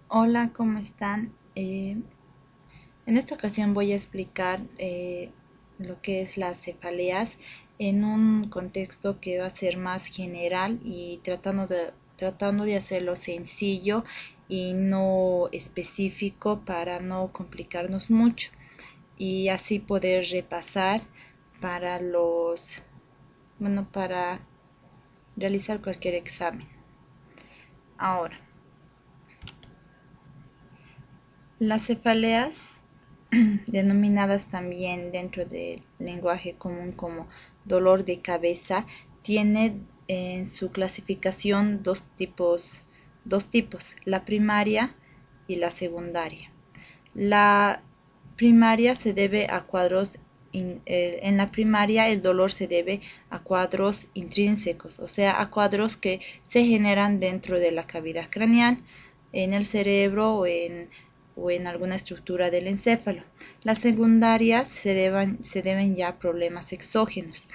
Hola, ¿cómo están? En esta ocasión voy a explicar lo que es las cefaleas en un contexto que va a ser más general y tratando de hacerlo sencillo y no específico para no complicarnos mucho y así poder repasar para para realizar cualquier examen. Ahora, las cefaleas denominadas también dentro del lenguaje común como dolor de cabeza, tiene en su clasificación dos tipos, la primaria y la secundaria. La primaria se debe a cuadros, en la primaria el dolor se debe a cuadros intrínsecos, o sea, a cuadros que se generan dentro de la cavidad craneal, en el cerebro o en alguna estructura del encéfalo. Las secundarias se deben ya a problemas exógenos.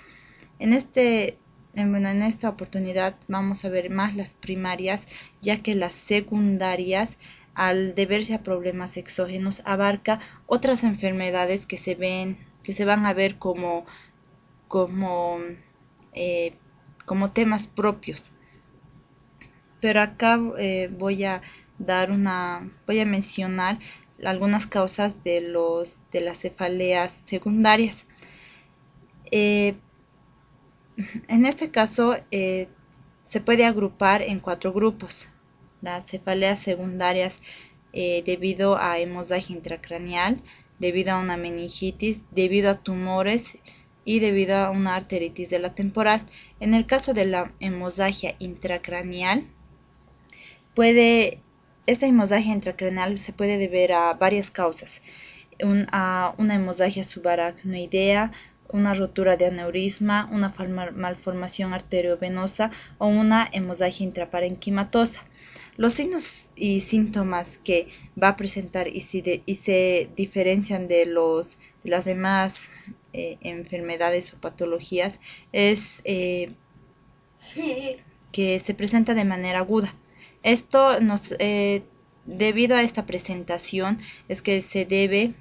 En esta oportunidad vamos a ver más las primarias, ya que las secundarias, al deberse a problemas exógenos, abarca otras enfermedades que se van a ver como, eh, como temas propios. Pero acá voy a mencionar algunas causas de las cefaleas secundarias. Eh, En este caso, se puede agrupar en cuatro grupos. Las cefaleas secundarias debido a hemorragia intracraneal, debido a una meningitis, debido a tumores y debido a una arteritis de la temporal. En el caso de la hemorragia intracraneal, puede, esta hemorragia intracraneal se puede deber a varias causas. A una hemorragia subaracnoidea, una rotura de aneurisma, una malformación arteriovenosa o una hemorragia intraparenquimatosa. Los signos y síntomas que va a presentar y se diferencian de las demás enfermedades o patologías es que se presenta de manera aguda. Esto debido a esta presentación es que se debe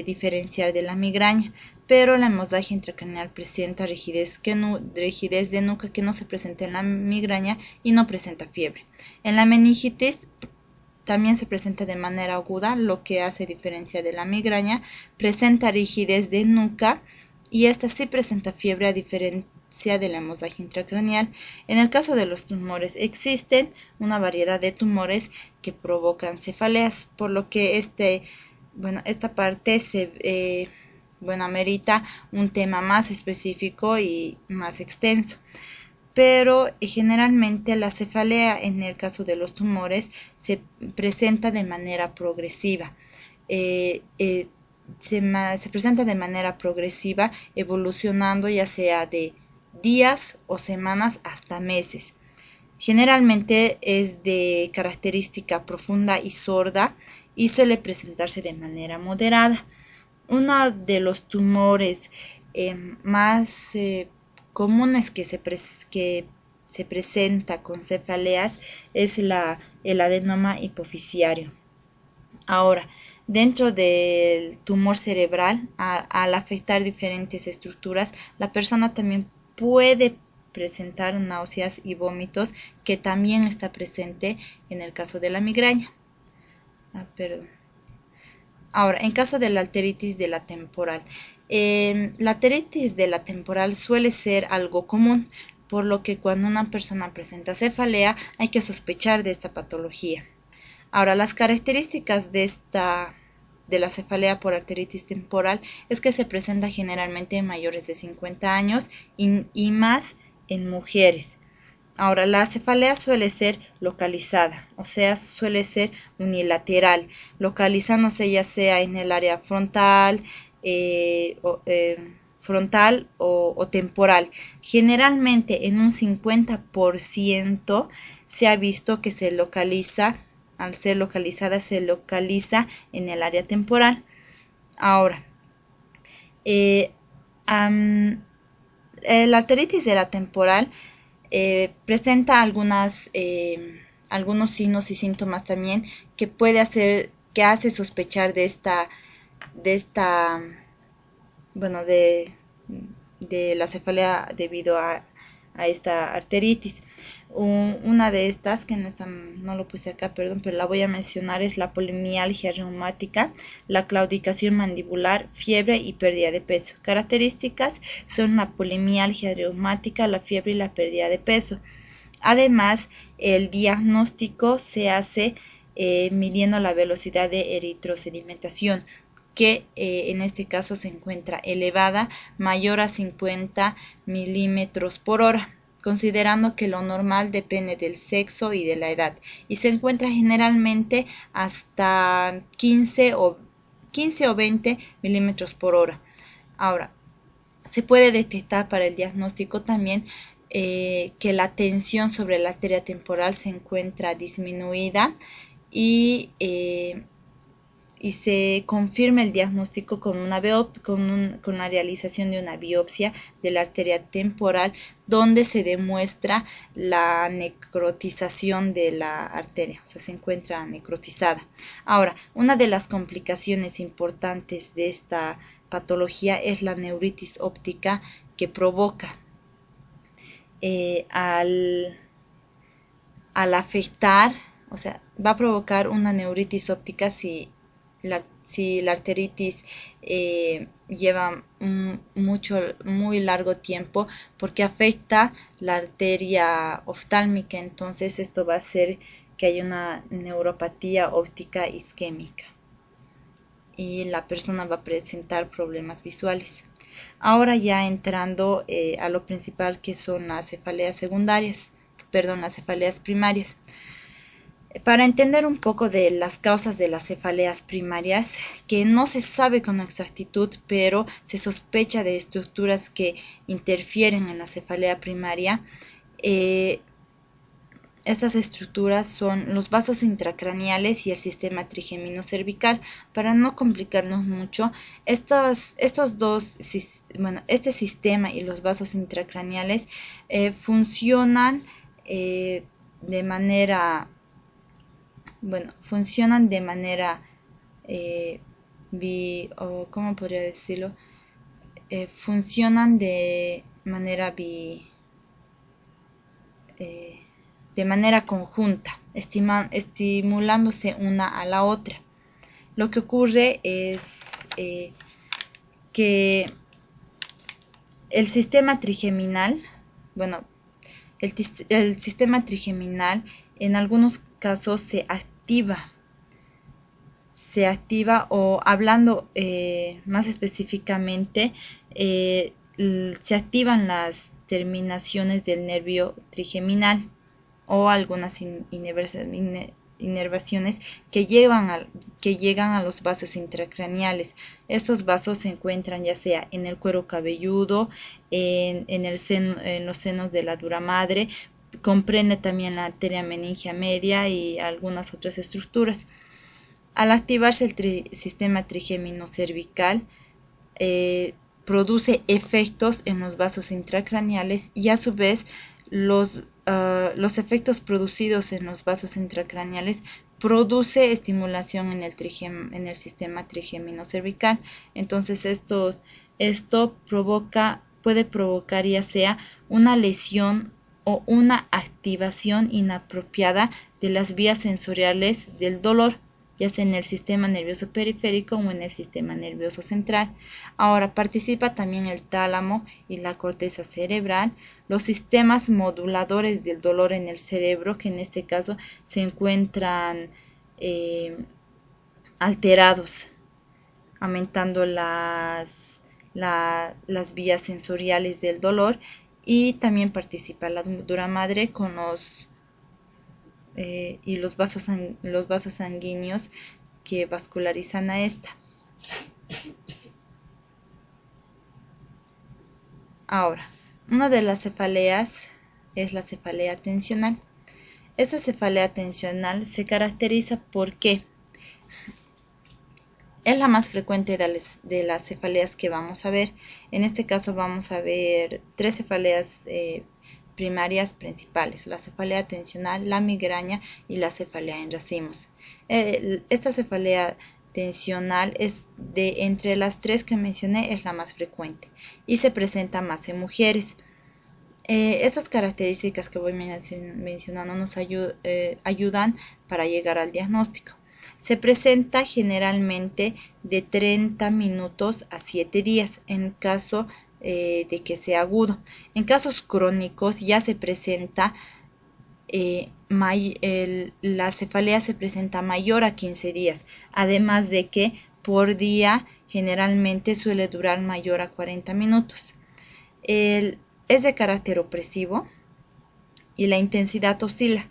diferenciar de la migraña, pero la hemorragia intracraneal presenta rigidez de nuca que no se presenta en la migraña y no presenta fiebre. En la meningitis también se presenta de manera aguda, lo que hace diferencia de la migraña, presenta rigidez de nuca y esta sí presenta fiebre a diferencia de la hemorragia intracraneal. En el caso de los tumores, existen una variedad de tumores que provocan cefaleas, por lo que esta parte amerita un tema más específico y más extenso. Pero generalmente la cefalea en el caso de los tumores se presenta de manera progresiva. Eh, eh, se presenta de manera progresiva, evolucionando ya sea de días o semanas hasta meses. Generalmente es de característica profunda y sorda y suele presentarse de manera moderada. Uno de los tumores más comunes que se presenta con cefaleas es el adenoma hipoficiario. Ahora, dentro del tumor cerebral, al afectar diferentes estructuras, la persona también puede presentar náuseas y vómitos, que también está presente en el caso de la migraña. Perdón. Ahora, en caso de la arteritis de la temporal, la arteritis de la temporal suele ser algo común, por lo que cuando una persona presenta cefalea hay que sospechar de esta patología. Ahora, las características de la cefalea por arteritis temporal es que se presenta generalmente en mayores de 50 años y más en mujeres. Ahora, la cefalea suele ser localizada, o sea, suele ser unilateral, localizándose ya sea en el área frontal o temporal. Generalmente en un 50% se ha visto que al ser localizada, se localiza en el área temporal. Ahora, eh, la arteritis de la temporal presenta algunos signos y síntomas también que que hace sospechar bueno, de la cefalea debido a esta arteritis. Una de estas, que no lo puse acá, perdón, pero la voy a mencionar, es la polimialgia reumática, la claudicación mandibular, fiebre y pérdida de peso. Características son la polimialgia reumática, la fiebre y la pérdida de peso. Además, el diagnóstico se hace midiendo la velocidad de eritrosedimentación, que en este caso se encuentra elevada, mayor a 50 milímetros por hora, considerando que lo normal depende del sexo y de la edad, y se encuentra generalmente hasta 15 o 20 milímetros por hora. Ahora, se puede detectar para el diagnóstico también que la tensión sobre la arteria temporal se encuentra disminuida y se confirma el diagnóstico con la realización de una biopsia de la arteria temporal, donde se demuestra la necrotización de la arteria, o sea, se encuentra necrotizada. Ahora, una de las complicaciones importantes de esta patología es la neuritis óptica que provoca al afectar, o sea, va a provocar una neuritis óptica si la arteritis lleva muy largo tiempo, porque afecta la arteria oftálmica. Entonces esto va a hacer que haya una neuropatía óptica isquémica y la persona va a presentar problemas visuales. Ahora ya entrando a lo principal, que son las cefaleas las cefaleas primarias. Para entender un poco de las causas de las cefaleas primarias, que no se sabe con exactitud, pero se sospecha de estructuras que interfieren en la cefalea primaria, estas estructuras son los vasos intracraneales y el sistema trigemino cervical. Para no complicarnos mucho, este sistema y los vasos intracraneales funcionan de manera, ¿cómo podría decirlo? Funcionan de manera conjunta, estimulándose una a la otra. Lo que ocurre es que el sistema trigeminal, el sistema trigeminal en algunos casos se activa, o hablando más específicamente, se activan las terminaciones del nervio trigeminal o algunas inervaciones que llegan a los vasos intracraneales. Estos vasos se encuentran ya sea en el cuero cabelludo, en los senos de la dura madre, comprende también la arteria meningia media y algunas otras estructuras. Al activarse el sistema trigémino cervical, produce efectos en los vasos intracraneales, y a su vez los efectos producidos en los vasos intracraneales produce estimulación en el sistema trigémino cervical. Entonces esto puede provocar ya sea una lesión o una activación inapropiada de las vías sensoriales del dolor, ya sea en el sistema nervioso periférico o en el sistema nervioso central. Ahora participa también el tálamo y la corteza cerebral, los sistemas moduladores del dolor en el cerebro, que en este caso se encuentran alterados, aumentando las vías sensoriales del dolor, y también participa la dura madre con los vasos sanguíneos que vascularizan a esta. Ahora, una de las cefaleas es la cefalea tensional. Esta cefalea tensional se caracteriza porque es la más frecuente de las cefaleas que vamos a ver. En este caso vamos a ver tres cefaleas primarias principales: la cefalea tensional, la migraña y la cefalea en racimos. Esta cefalea tensional es entre las tres que mencioné, es la más frecuente y se presenta más en mujeres. Estas características que voy mencionando nos ayudan para llegar al diagnóstico. Se presenta generalmente de 30 minutos a 7 días en caso de que sea agudo. En casos crónicos ya se presenta, la cefalea se presenta mayor a 15 días, además de que por día generalmente suele durar mayor a 40 minutos. Es de carácter opresivo y la intensidad oscila.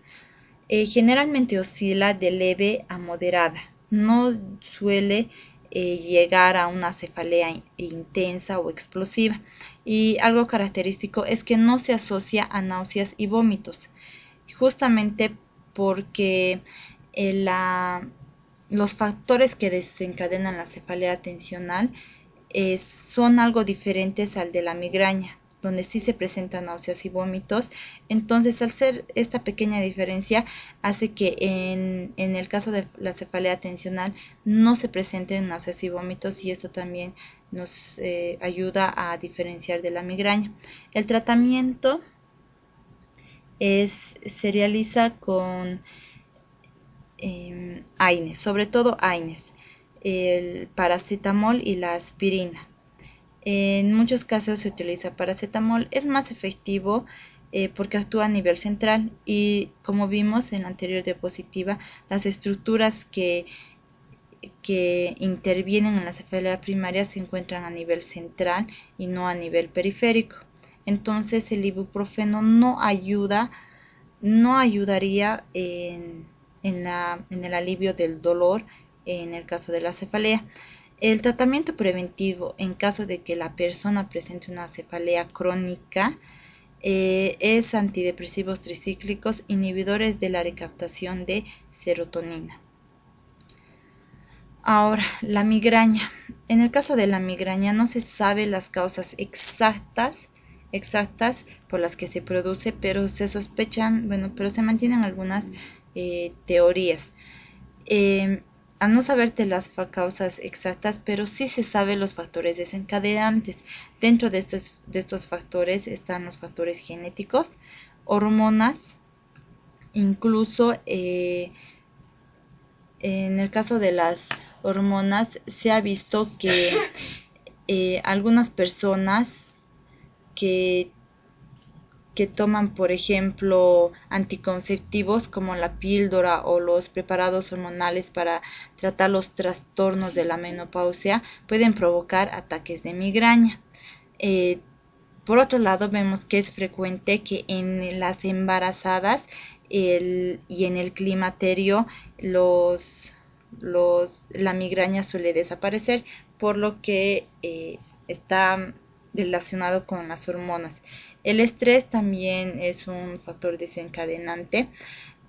Generalmente oscila de leve a moderada. No suele llegar a una cefalea intensa o explosiva. Y algo característico es que no se asocia a náuseas y vómitos, justamente porque los factores que desencadenan la cefalea tensional son algo diferentes al de la migraña, donde sí se presentan náuseas y vómitos. Entonces, al ser esta pequeña diferencia, hace que en el caso de la cefalea tensional no se presenten náuseas y vómitos, y esto también nos ayuda a diferenciar de la migraña. El tratamiento se realiza con AINES, sobre todo AINES, el paracetamol y la aspirina. En muchos casos se utiliza paracetamol, es más efectivo porque actúa a nivel central, y como vimos en la anterior diapositiva, las estructuras que intervienen en la cefalea primaria se encuentran a nivel central y no a nivel periférico. Entonces el ibuprofeno no ayudaría en el alivio del dolor en el caso de la cefalea. El tratamiento preventivo en caso de que la persona presente una cefalea crónica es antidepresivos tricíclicos, inhibidores de la recaptación de serotonina. Ahora, la migraña. En el caso de la migraña no se sabe las causas exactas por las que se produce, pero se sospechan, pero se mantienen algunas teorías. Al no saberte las causas exactas, pero sí se sabe los factores desencadenantes. Dentro de estos factores están los factores genéticos, hormonas, incluso en el caso de las hormonas se ha visto que algunas personas que toman, por ejemplo, anticonceptivos como la píldora o los preparados hormonales para tratar los trastornos de la menopausia, pueden provocar ataques de migraña. Por otro lado, vemos que es frecuente que en las embarazadas y en el climaterio la migraña suele desaparecer, por lo que está relacionado con las hormonas. El estrés también es un factor desencadenante.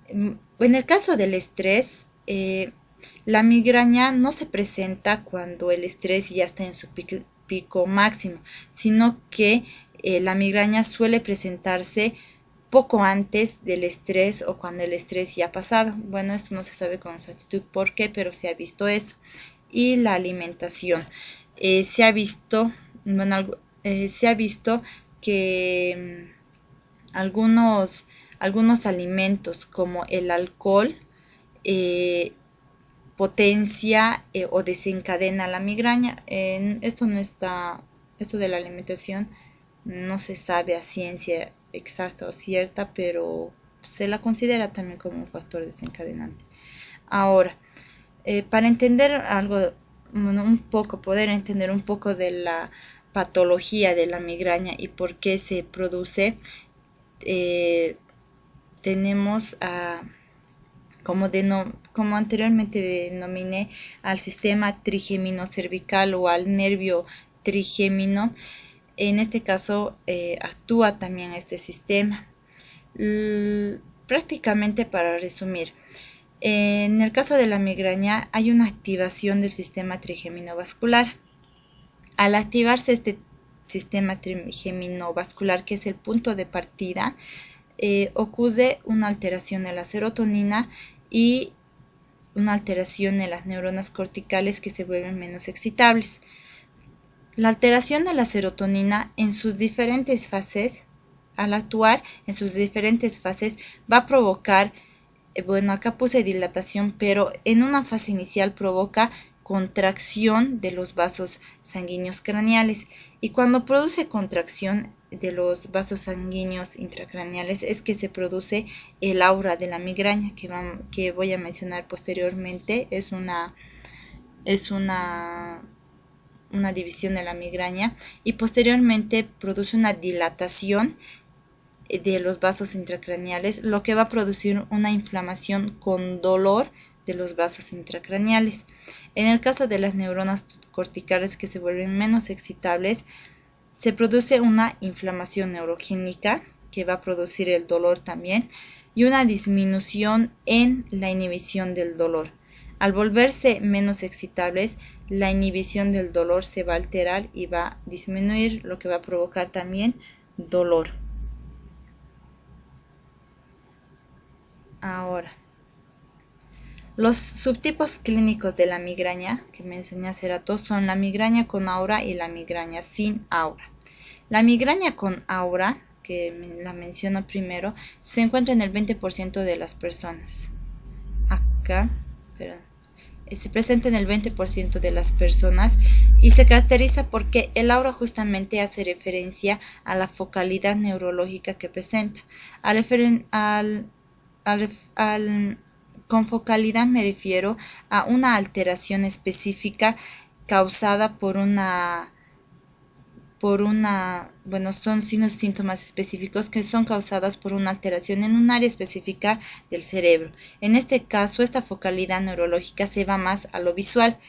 En el caso del estrés, la migraña no se presenta cuando el estrés ya está en su pico máximo, sino que la migraña suele presentarse poco antes del estrés o cuando el estrés ya ha pasado. Bueno, esto no se sabe con exactitud por qué, pero se ha visto eso. Y la alimentación. Se ha visto que algunos alimentos como el alcohol potencia o desencadena la migraña. Esto de la alimentación no se sabe a ciencia exacta o cierta, pero se la considera también como un factor desencadenante. Ahora, para entender poder entender un poco de la patología de la migraña y por qué se produce, tenemos como anteriormente denominé, al sistema trigémino cervical o al nervio trigémino. En este caso actúa también este sistema. Prácticamente, para resumir, en el caso de la migraña hay una activación del sistema trigémino vascular. Al activarse este sistema trigeminovascular, que es el punto de partida, ocurre una alteración de la serotonina y una alteración en las neuronas corticales que se vuelven menos excitables. La alteración de la serotonina en sus diferentes fases, al actuar en sus diferentes fases, va a provocar, bueno, acá puse dilatación, pero en una fase inicial provoca contracción de los vasos sanguíneos craneales, y cuando produce contracción de los vasos sanguíneos intracraneales es que se produce el aura de la migraña, que voy a mencionar posteriormente. Es una división de la migraña, y posteriormente produce una dilatación de los vasos intracraneales, lo que va a producir una inflamación con dolor de los vasos intracraneales. En el caso de las neuronas corticales que se vuelven menos excitables, se produce una inflamación neurogénica que va a producir el dolor también, y una disminución en la inhibición del dolor. Al volverse menos excitables, la inhibición del dolor se va a alterar y va a disminuir, lo que va a provocar también dolor. Ahora, los subtipos clínicos de la migraña que mencioné hace rato son la migraña con aura y la migraña sin aura. La migraña con aura, que la menciono primero, se encuentra en el 20% de las personas. Acá, perdón. Se presenta en el 20% de las personas y se caracteriza porque el aura justamente hace referencia a la focalidad neurológica que presenta. Con focalidad me refiero a una alteración específica causada bueno, son síntomas específicos que son causadas por una alteración en un área específica del cerebro. En este caso, esta focalidad neurológica se va más a lo visual,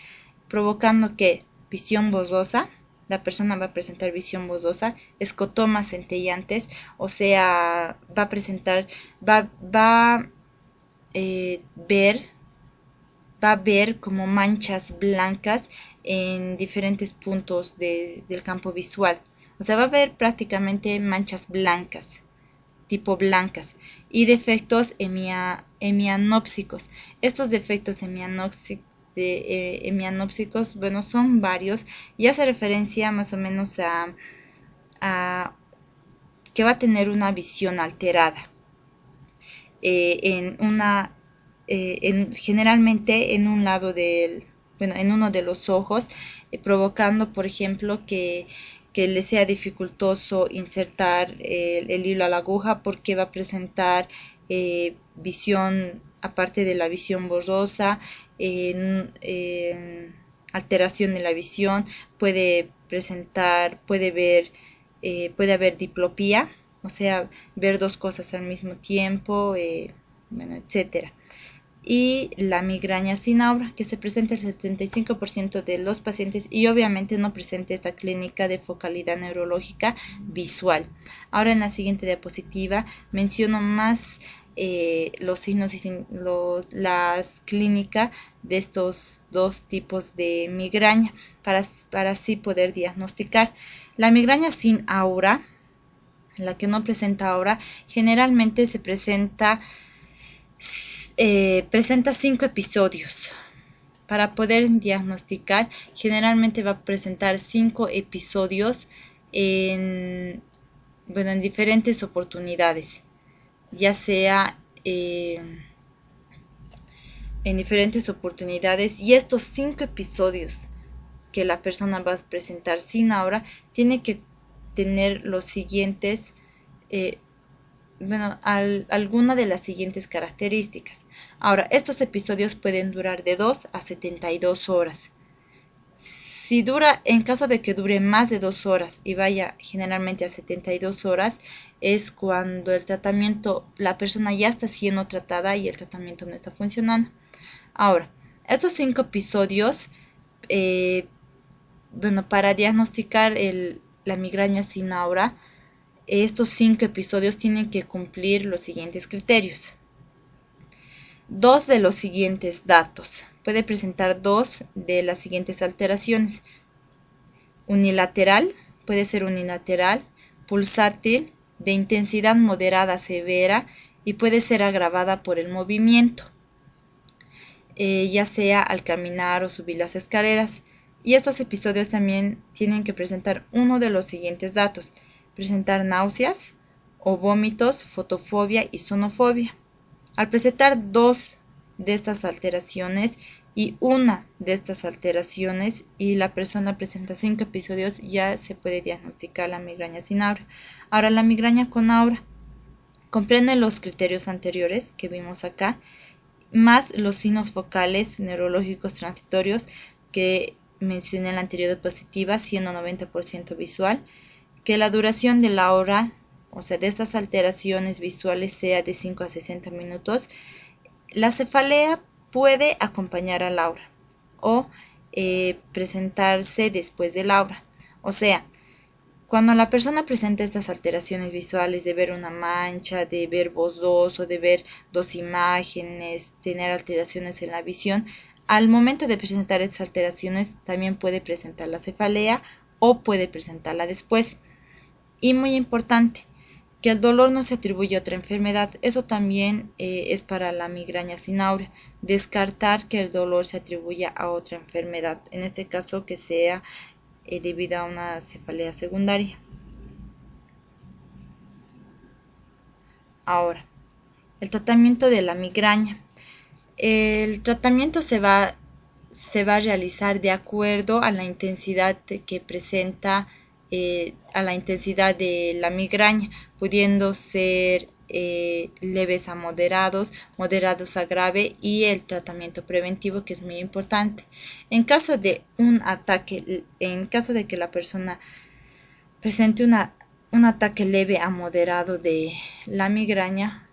provocando que visión borrosa, la persona va a presentar visión borrosa, escotomas centellantes, o sea, va a presentar, va a ver como manchas blancas en diferentes puntos del campo visual. O sea, va a ver prácticamente manchas blancas, tipo blancas, y defectos hemianópsicos. Estos defectos hemianópsicos, bueno, son varios y hace referencia más o menos a que va a tener una visión alterada. Generalmente en un lado en uno de los ojos, provocando, por ejemplo, que le sea dificultoso insertar el hilo a la aguja, porque va a presentar visión, aparte de la visión borrosa, alteración de la visión, puede haber diplopía, o sea, ver dos cosas al mismo tiempo, bueno, etcétera. Y la migraña sin aura, que se presenta el 75% de los pacientes y obviamente no presenta esta clínica de focalidad neurológica visual. Ahora, en la siguiente diapositiva menciono más los signos y las clínicas de estos dos tipos de migraña para así poder diagnosticar. La migraña sin aura, la que no presenta aura, generalmente se presenta 5 episodios. Para poder diagnosticar, generalmente va a presentar 5 episodios en diferentes oportunidades, ya sea en diferentes oportunidades, y estos 5 episodios que la persona va a presentar sin aura tiene que tener los siguientes alguna de las siguientes características. Ahora, estos episodios pueden durar de 2 a 72 horas. En caso de que dure más de 2 horas y vaya generalmente a 72 horas, es cuando la persona ya está siendo tratada y el tratamiento no está funcionando. Ahora, estos 5 episodios, para diagnosticar la migraña sin aura, estos 5 episodios tienen que cumplir los siguientes criterios. 2 de los siguientes datos. Puede presentar 2 de las siguientes alteraciones. Unilateral, puede ser unilateral, pulsátil, de intensidad moderada a severa y puede ser agravada por el movimiento, ya sea al caminar o subir las escaleras. Y estos episodios también tienen que presentar uno de los siguientes datos: presentar náuseas o vómitos, fotofobia y sonofobia. Al presentar dos de estas alteraciones y una de estas alteraciones y la persona presenta 5 episodios, ya se puede diagnosticar la migraña sin aura. Ahora, la migraña con aura comprende los criterios anteriores que vimos acá, más los signos focales neurológicos transitorios que mencioné en la anterior diapositiva, siendo 90% visual, que la duración de la aura, o sea, de estas alteraciones visuales, sea de 5 a 60 minutos. La cefalea puede acompañar al aura o presentarse después del aura. O sea, cuando la persona presenta estas alteraciones visuales de ver una mancha, de ver borroso, de ver dos imágenes, tener alteraciones en la visión, al momento de presentar estas alteraciones también puede presentar la cefalea o puede presentarla después. Y muy importante, que el dolor no se atribuye a otra enfermedad. Eso también es para la migraña sin aura. Descartar que el dolor se atribuya a otra enfermedad, en este caso que sea debido a una cefalea secundaria. Ahora, el tratamiento de la migraña. El tratamiento se va a realizar de acuerdo a la intensidad que presenta, a la intensidad de la migraña, pudiendo ser leves a moderados, moderados a grave, y el tratamiento preventivo, que es muy importante. En caso de un ataque, en caso de que la persona presente un ataque leve a moderado de la migraña,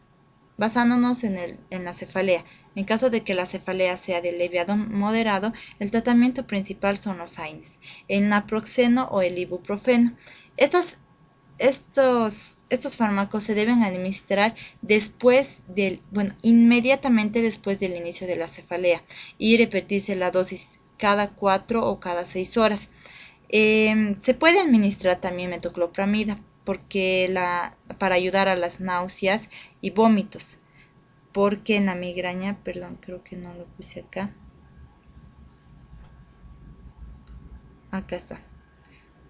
basándonos en la cefalea. En caso de que la cefalea sea de leve a moderado, el tratamiento principal son los AINES, el naproxeno o el ibuprofeno. Estos fármacos se deben administrar inmediatamente después del inicio de la cefalea, y repetirse la dosis cada 4 o cada 6 horas. Se puede administrar también metoclopramida para ayudar a las náuseas y vómitos, porque en la migraña, perdón, creo que no lo puse acá está,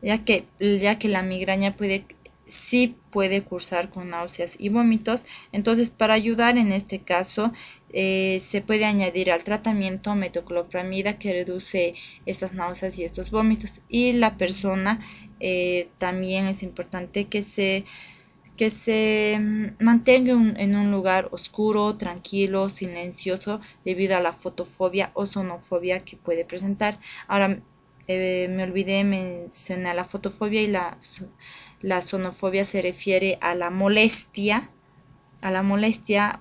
ya que la migraña sí puede cursar con náuseas y vómitos. Entonces, para ayudar en este caso, se puede añadir al tratamiento metoclopramida, que reduce estas náuseas y estos vómitos. Y la persona también es importante que se mantenga en un lugar oscuro, tranquilo, silencioso, debido a la fotofobia o sonofobia que puede presentar. Ahora, me olvidé mencionar la fotofobia, y la sonofobia se refiere a la molestia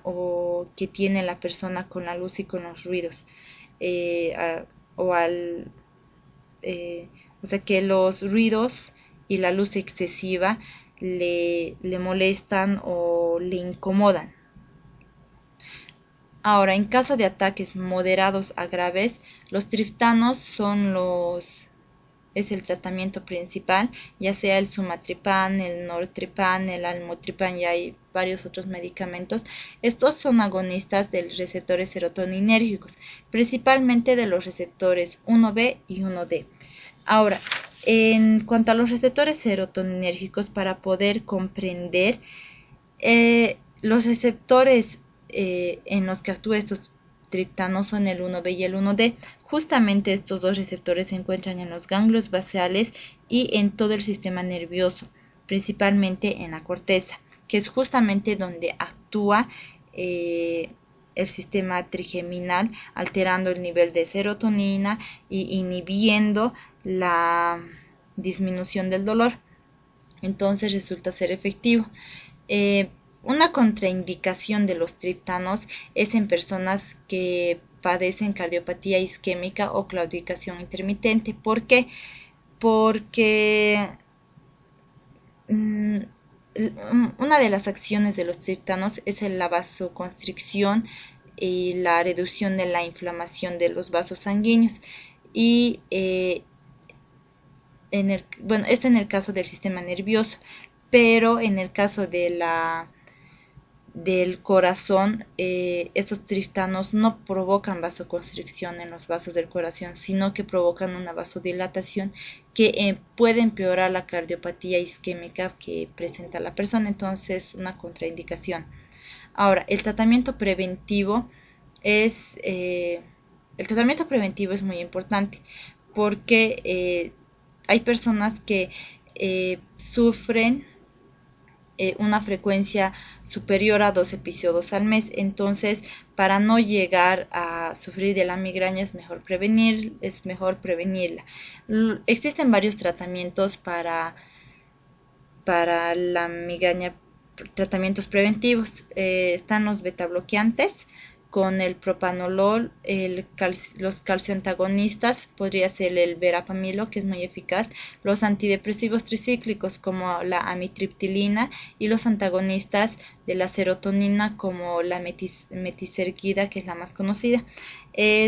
o que tiene la persona con la luz y con los ruidos, o sea, que los ruidos y la luz excesiva le molestan o le incomodan. Ahora, en caso de ataques moderados a graves, los triptanos es el tratamiento principal, ya sea el sumatripán, el nortripán, el almotripán, y hay varios otros medicamentos. Estos son agonistas de receptores serotoninérgicos, principalmente de los receptores 1B y 1D. Ahora, en cuanto a los receptores serotoninérgicos, para poder comprender los receptores en los que actúan estos triptanos son el 1B y el 1D. Justamente estos dos receptores se encuentran en los ganglios basales y en todo el sistema nervioso, principalmente en la corteza, que es justamente donde actúa el sistema trigeminal, alterando el nivel de serotonina y inhibiendo la disminución del dolor. Entonces resulta ser efectivo. Una contraindicación de los triptanos es en personas que padecen cardiopatía isquémica o claudicación intermitente. ¿Por qué? Porque una de las acciones de los triptanos es la vasoconstricción y la reducción de la inflamación de los vasos sanguíneos, y bueno, esto en el caso del sistema nervioso, pero en el caso del corazón, estos triptanos no provocan vasoconstricción en los vasos del corazón, sino que provocan una vasodilatación que puede empeorar la cardiopatía isquémica que presenta la persona, entonces una contraindicación. Ahora, es, eh, el tratamiento preventivo es muy importante porque hay personas que sufren una frecuencia superior a 2 episodios al mes. Entonces, para no llegar a sufrir de la migraña es mejor prevenirla. Existen varios tratamientos para la migraña, tratamientos preventivos. Están los betabloqueantes con el propanolol, los calcioantagonistas, podría ser el verapamilo, que es muy eficaz, los antidepresivos tricíclicos como la amitriptilina y los antagonistas de la serotonina como la metiserguida, que es la más conocida.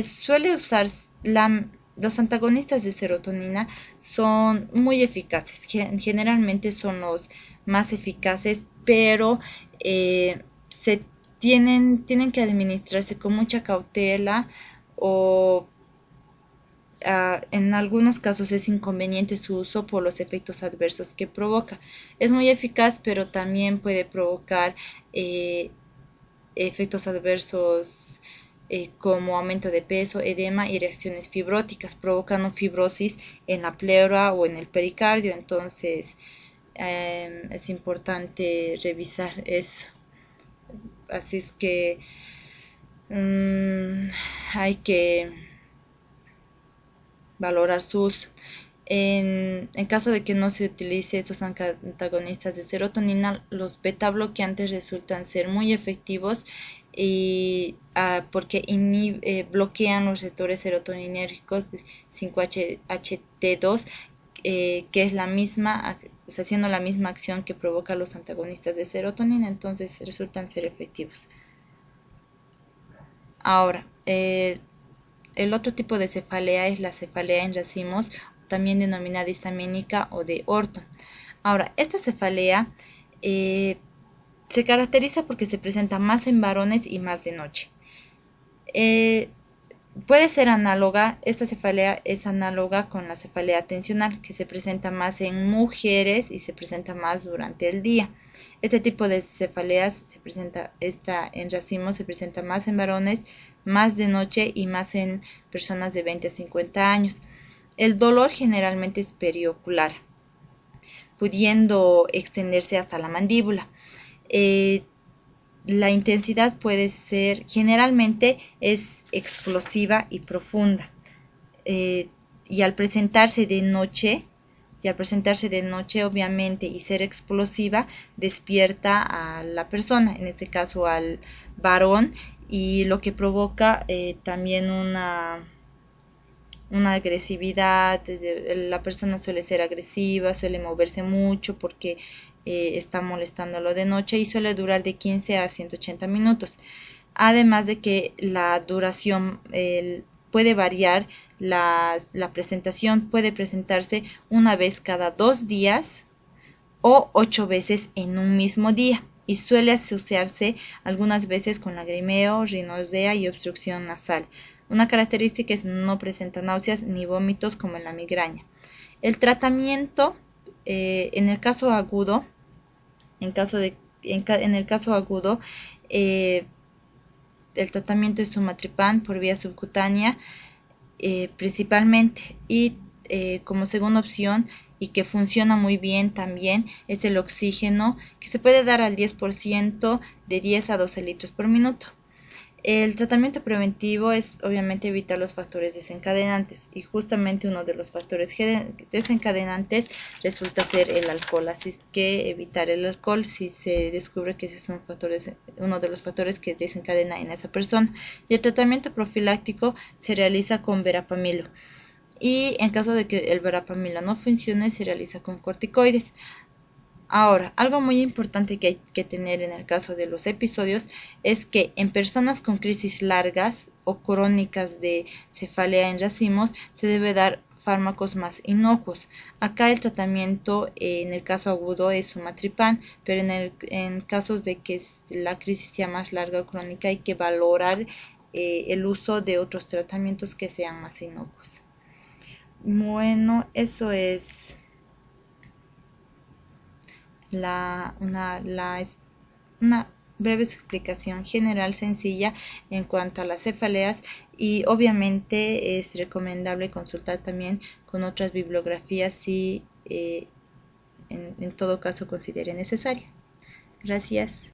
Suele usar los antagonistas de serotonina son muy eficaces, generalmente son los más eficaces, pero se tienen que administrarse con mucha cautela o en algunos casos es inconveniente su uso por los efectos adversos que provoca. Es muy eficaz, pero también puede provocar efectos adversos como aumento de peso, edema y reacciones fibróticas, provocando fibrosis en la pleura o en el pericardio. Entonces es importante revisar eso. Así es que hay que valorar su uso. En caso de que no se utilice estos antagonistas de serotonina, los beta bloqueantes resultan ser muy efectivos y porque bloquean los receptores serotoninérgicos de 5-HT2, que es la misma, o sea, haciendo la misma acción que provoca los antagonistas de serotonina, entonces resultan ser efectivos. Ahora, el otro tipo de cefalea es la cefalea en racimos, también denominada histamínica o de Orton. Ahora, esta cefalea se caracteriza porque se presenta más en varones y más de noche. Puede ser análoga, esta cefalea es análoga con la cefalea atencional, que se presenta más en mujeres y se presenta más durante el día. Este tipo de cefaleas en racimos se presenta más en varones, más de noche y más en personas de 20 a 50 años. El dolor generalmente es periocular, pudiendo extenderse hasta la mandíbula. La intensidad generalmente es explosiva y profunda. Y al presentarse de noche, obviamente, y ser explosiva, despierta a la persona, en este caso al varón, y lo que provoca también una agresividad. La persona suele ser agresiva, suele moverse mucho porque está molestándolo de noche y suele durar de 15 a 180 minutos. Además de que la duración puede variar, la presentación puede presentarse una vez cada 2 días o 8 veces en un mismo día y suele asociarse algunas veces con lagrimeo, rinorrea y obstrucción nasal. Una característica es no presenta náuseas ni vómitos como en la migraña. El tratamiento en el caso agudo, el tratamiento es sumatripán por vía subcutánea principalmente, y como segunda opción, y que funciona muy bien también, es el oxígeno, que se puede dar al 10% de 10 a 12 litros por minuto. El tratamiento preventivo es obviamente evitar los factores desencadenantes, y justamente uno de los factores desencadenantes resulta ser el alcohol. Así es que evitar el alcohol si se descubre que ese es uno de los factores que desencadena en esa persona. Y el tratamiento profiláctico se realiza con verapamilo. Y en caso de que el verapamilo no funcione, se realiza con corticoides. Ahora, algo muy importante que hay que tener en el caso de los episodios es que en personas con crisis largas o crónicas de cefalea en racimos se debe dar fármacos más inocuos. Acá el tratamiento en el caso agudo es sumatripán, pero en casos de que la crisis sea más larga o crónica hay que valorar el uso de otros tratamientos que sean más inocuos. Bueno, eso es una breve explicación general sencilla en cuanto a las cefaleas, y obviamente es recomendable consultar también con otras bibliografías si en todo caso considere necesario. Gracias.